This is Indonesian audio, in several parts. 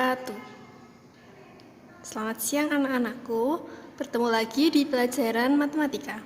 wabarakatuh. Selamat siang anak-anakku, bertemu lagi di pelajaran matematika.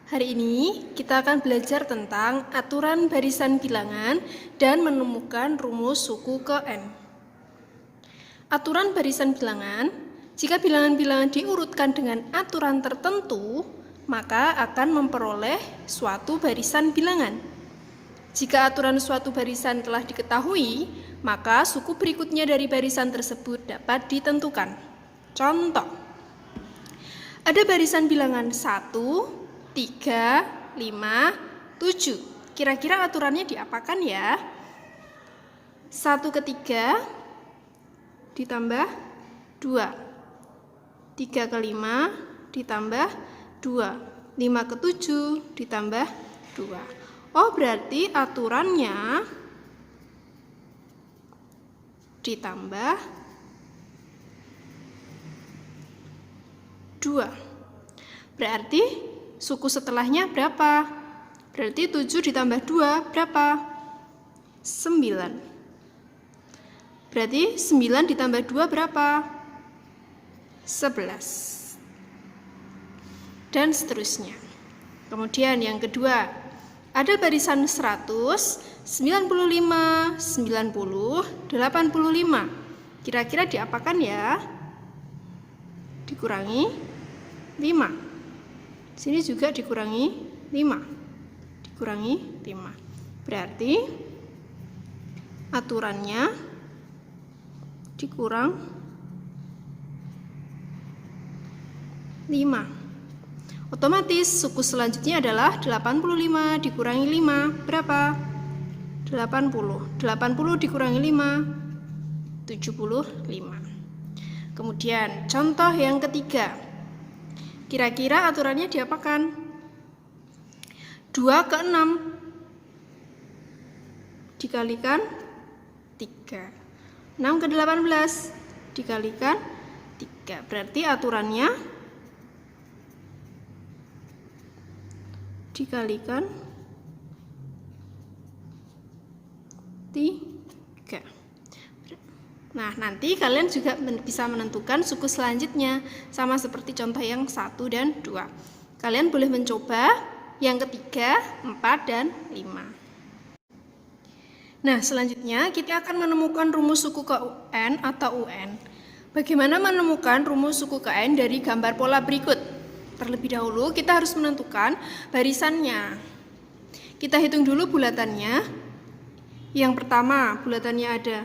Hari ini kita akan belajar tentang aturan barisan bilangan dan menemukan rumus suku ke N. Aturan barisan bilangan, jika bilangan-bilangan diurutkan dengan aturan tertentu, maka akan memperoleh suatu barisan bilangan. Jika aturan suatu barisan telah diketahui, maka suku berikutnya dari barisan tersebut dapat ditentukan. Contoh, ada barisan bilangan 1, 3, 5, 7. Kira-kira aturannya diapakan ya? 1 ke 3 ditambah 2, 3 ke 5 ditambah 2, 5 ke 7 ditambah 2. Oh, berarti aturannya ditambah 2. Berarti suku setelahnya berapa? Berarti 7 ditambah 2 berapa? 9. Berarti 9 ditambah 2 berapa? 11. Dan seterusnya. Kemudian yang kedua, ada barisan 100, 95, 90, 85. Kira-kira diapakan ya? Dikurangi 5. Sini juga dikurangi 5. Dikurangi 5. Berarti aturannya dikurang 5. Otomatis suku selanjutnya adalah 85 dikurangi 5 berapa? 80. 80 dikurangi 5 75. Kemudian contoh yang ketiga. Kira-kira aturannya diapakan? 2 ke 6 dikalikan 3. 6 ke 18 dikalikan 3. Berarti aturannya dikalikan 3. Nah, nanti kalian juga bisa menentukan suku selanjutnya, sama seperti contoh yang 1 dan 2. Kalian boleh mencoba yang ketiga, 4 dan 5. Nah, selanjutnya kita akan menemukan rumus suku ke N atau UN. Bagaimana menemukan rumus suku ke N dari gambar pola berikut? Terlebih dahulu kita harus menentukan barisannya. Kita hitung dulu bulatannya. Yang pertama bulatannya ada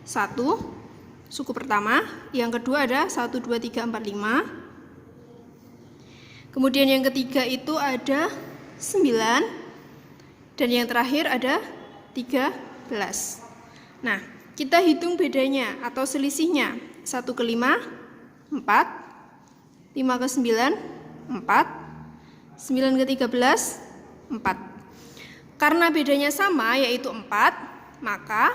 1, suku pertama. Yang kedua ada 1, 2, 3, 4, 5. Kemudian yang ketiga itu ada 9. Dan yang terakhir ada 13. Nah, kita hitung bedanya atau selisihnya. 1 ke 5, 4. 5 ke 9, 4. 9 ke 13, 4. Karena bedanya sama yaitu 4, maka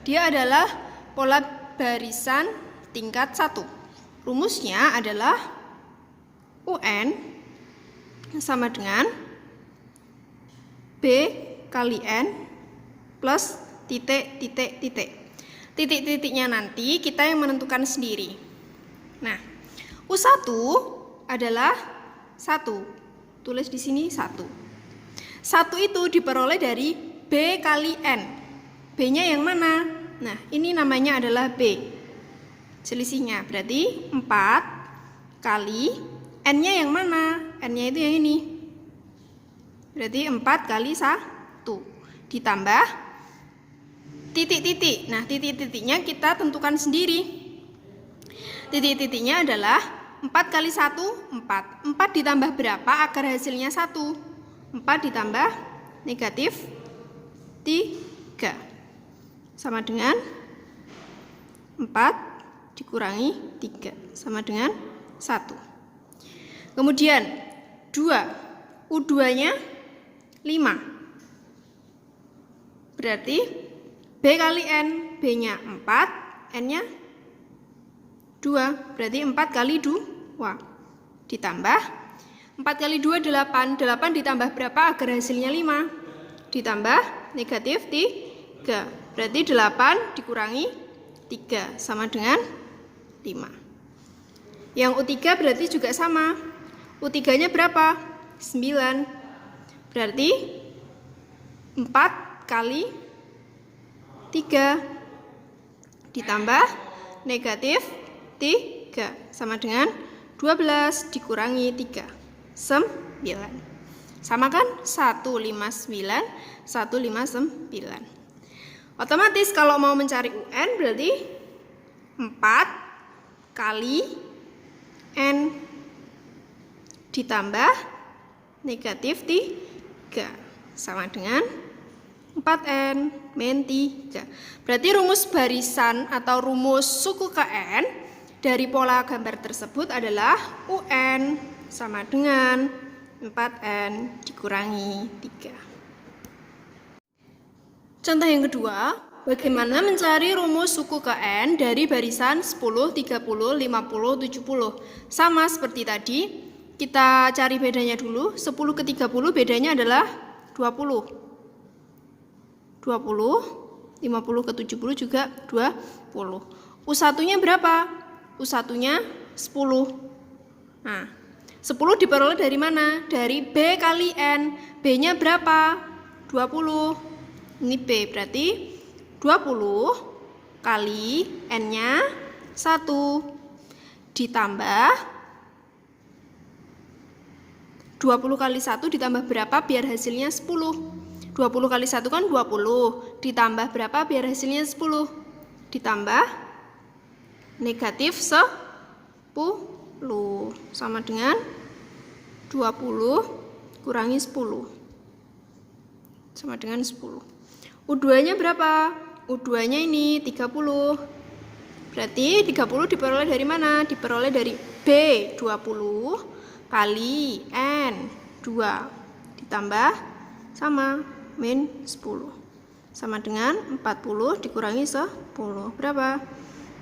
dia adalah pola barisan tingkat 1. Rumusnya adalah UN sama dengan B kali N plus titik, titik, titik. Titik-titiknya nanti kita yang menentukan sendiri. Nah, U1 adalah 1. Tulis di sini 1. 1 itu diperoleh dari B kali N. B-nya yang mana? Nah, ini namanya adalah B. Selisihnya berarti 4 kali N-nya yang mana? N-nya itu yang ini. Berarti 4 kali 1 ditambah titik-titik. Nah, titik-titiknya kita tentukan sendiri. Titik-titiknya adalah 4 kali 1, 4. 4 ditambah berapa agar hasilnya 1? 4 ditambah negatif 3. Sama dengan 4 dikurangi 3. Sama dengan 1. Kemudian 2. U2-nya 5. Berarti B kali N. B-nya 4. N-nya 2. Berarti 4 kali 2. Ditambah 4 kali 2, 8. 8 ditambah berapa agar hasilnya 5? Ditambah negatif 3. Berarti 8 dikurangi 3 sama dengan 5. Yang U3 berarti juga sama. U3-nya berapa? 9. Berarti 4 kali 3 ditambah negatif 3 sama dengan 12 dikurangi 3. 9. Sama kan? 159, 159. Otomatis kalau mau mencari UN berarti 4 kali N ditambah negatif 3 sama dengan 4N min 3. Berarti rumus barisan atau rumus suku KN dari pola gambar tersebut adalah UN sama dengan 4N dikurangi 3. Contoh yang kedua, bagaimana mencari rumus suku KN dari barisan 10, 30, 50, 70. Sama seperti tadi, kita cari bedanya dulu. 10 ke 30 bedanya adalah 20. 20, 50 ke 70 juga 20. U1-nya berapa? U1-nya 10. Nah, 10 diperoleh dari mana? Dari B kali N. B-nya berapa? 20. Ini B, berarti 20 kali N-nya 1 ditambah 20 kali 1 ditambah berapa biar hasilnya 10. 20 kali 1 kan 20, ditambah berapa biar hasilnya 10? Ditambah negatif 10 sama dengan 20 kurangi 10 sama dengan 10. U2-nya berapa? U2-nya ini 30. Berarti 30 diperoleh dari mana? Diperoleh dari B 20 kali N 2 ditambah sama min 10 sama dengan 40 dikurangi 10 berapa?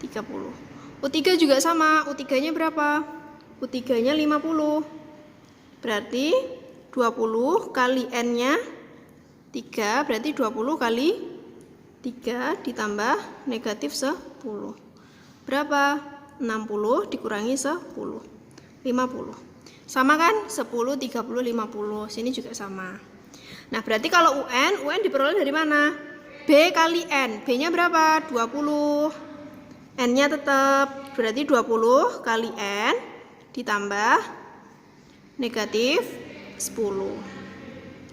30. U3 juga sama. U3-nya berapa? U3-nya 50. Berarti 20 kali N-nya 3, berarti 20 kali 3 ditambah negatif 10. Berapa? 60 dikurangi 10. 50. Sama kan? 10, 30, 50. Sini juga sama. Nah, berarti kalau UN diperoleh dari mana? B kali N. B-nya berapa? 20. N-nya tetap. Berarti 20 kali N ditambah negatif 10.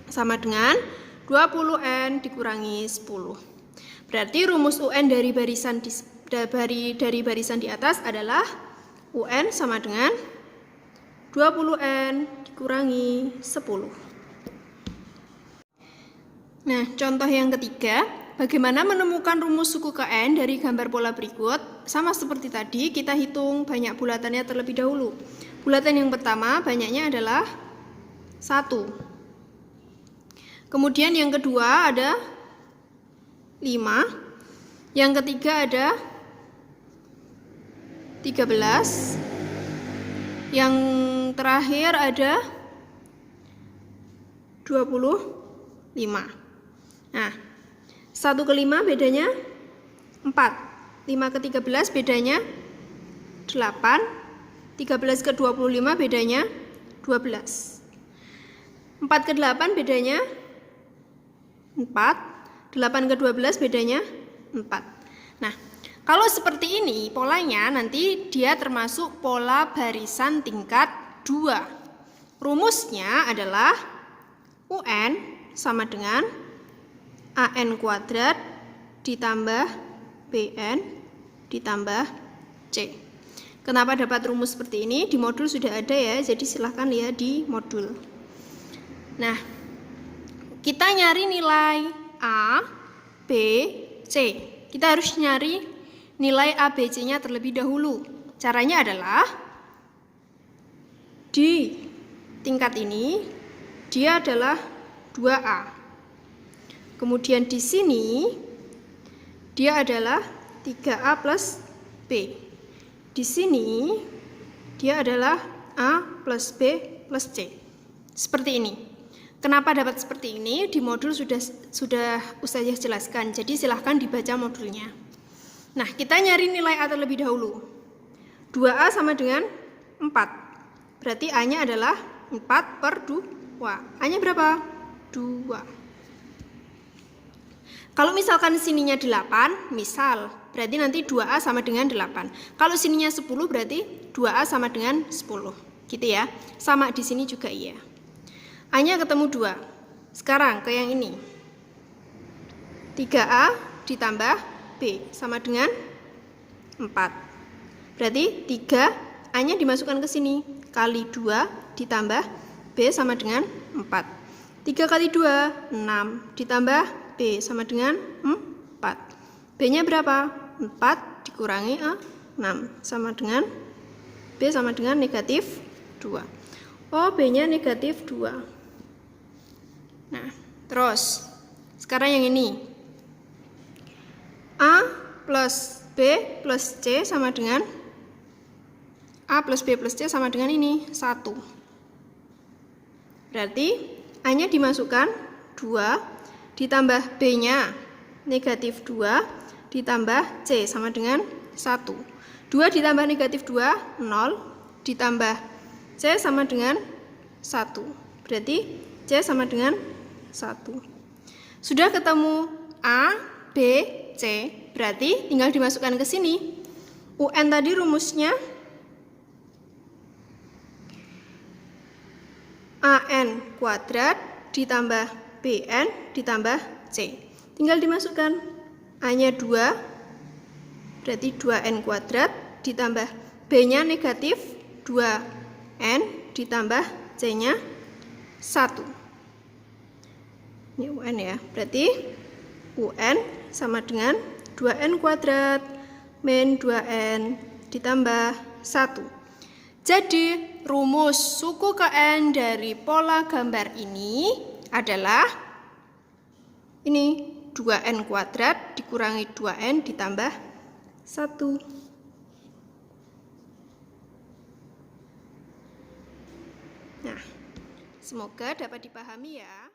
Sama dengan 20N dikurangi 10. Berarti rumus UN dari barisan di atas adalah UN sama dengan 20N dikurangi 10. Nah, contoh yang ketiga, bagaimana menemukan rumus suku KN dari gambar pola berikut? Sama seperti tadi, kita hitung banyak bulatannya terlebih dahulu. Bulatan yang pertama banyaknya adalah 1. Kemudian yang kedua ada 5. Yang ketiga ada 13. Yang terakhir ada 25. Nah, 1 ke 5 bedanya 4. 5 ke 13 bedanya 8. 13 ke 25 bedanya 12. 4 ke 8 bedanya 4. 8 ke 12 bedanya 4. Nah, kalau seperti ini polanya nanti dia termasuk pola barisan tingkat 2. Rumusnya adalah UN sama dengan AN kuadrat ditambah BN ditambah C. Kenapa dapat rumus seperti ini? Di modul sudah ada ya, jadi silahkan lihat di modul. Nah, kita nyari nilai A, B, C. Kita harus nyari nilai A, B, C-nya terlebih dahulu. Caranya adalah di tingkat ini dia adalah 2A. Kemudian di sini dia adalah 3A plus B. Di sini dia adalah A plus B plus C. Seperti ini. Kenapa dapat seperti ini? Di modul sudah Ustazah jelaskan. Jadi silahkan dibaca modulnya. Nah, kita nyari nilai A terlebih dahulu. 2A sama dengan 4. Berarti A-nya adalah 4 per 2. A-nya berapa? 2. Kalau misalkan sininya 8, misal, berarti nanti 2A sama dengan 8. Kalau sininya 10, berarti 2A sama dengan 10. Gitu ya. Sama di sini juga iya. A-nya ketemu 2. Sekarang ke yang ini. 3A ditambah B sama dengan 4. Berarti 3, A-nya dimasukkan ke sini. Kali 2 ditambah B sama dengan 4. 3 kali 2, 6. Ditambah B sama dengan 4. B-nya berapa? 4 dikurangi A, 6. Sama dengan B sama dengan negatif 2. Oh, B-nya negatif 2. Nah, terus sekarang yang ini. A plus B plus C sama dengan A plus B plus C sama dengan ini, 1. Berarti A-nya dimasukkan 2, ditambah B-nya negatif 2, ditambah C sama dengan 1. 2 ditambah negatif 2, 0, ditambah C sama dengan 1. Berarti C sama dengan 1. Sudah ketemu A, B, C, berarti tinggal dimasukkan ke sini. UN tadi rumusnya AN kuadrat ditambah BN ditambah C. Tinggal dimasukkan. A-nya 2, berarti 2N kuadrat ditambah B-nya negatif 2N ditambah C-nya 1. Ini UN ya, berarti UN sama dengan 2N kuadrat min 2N ditambah 1. Jadi rumus suku ke N dari pola gambar ini adalah ini 2N kuadrat dikurangi 2N ditambah 1. Nah, semoga dapat dipahami ya.